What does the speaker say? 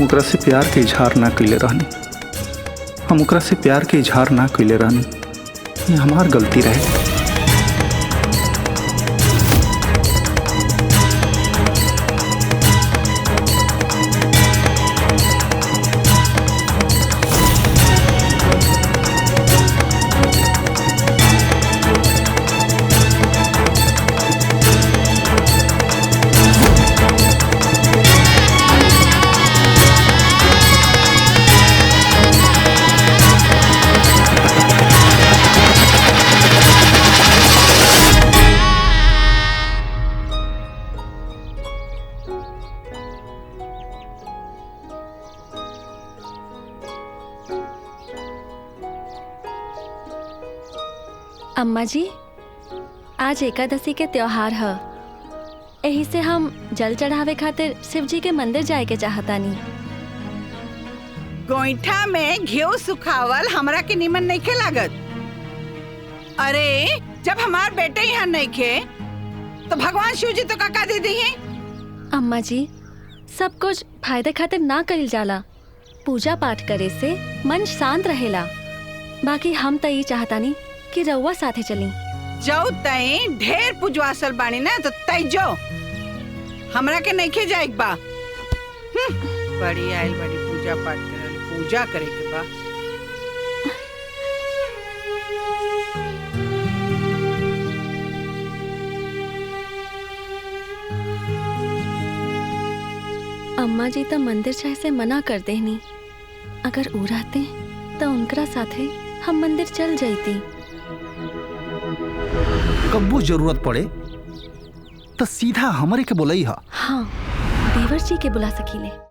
ओकरा से प्यार के इजहार ना कइले रहनी। हम ओकरा से प्यार के इजहार ना कइले रहनी, ये हमार गलती रहे। अम्मा जी, आज एकादशी के त्योहार है, यही से हम जल चढ़ावे खातिर शिव जी के मंदिर जाए के चाहतानी। गोईठा में घियो सुखावल हमरा के निमन नहीं खे लागत। अरे जब हमार बेटे यहाँ नहीं खे तो भगवान शिव जी तो काका दे दी है। अम्मा जी, सब कुछ फायदे खातिर ना कइल जाला। पूजा पाठ करे से मन शांत रहेला। बाकी हम तो ये चाहतानी कि रउआ साथे चली। जाओ तई ढेर पूजवासल बानी ना तो तई जो हमरा के नहीं खे जाए बा। बड़ी आयल बड़ी पूजा पाठ करे, पूजा करे के बा। अम्मा जी तो मंदिर जाए से मना कर देनी। अगर वो रहते तो उनकरा साथे हम मंदिर चल जाती। कब्बू जरूरत पड़े तो सीधा हमरे के बोलई हा। हाँ, देवर जी के बुला सकीले।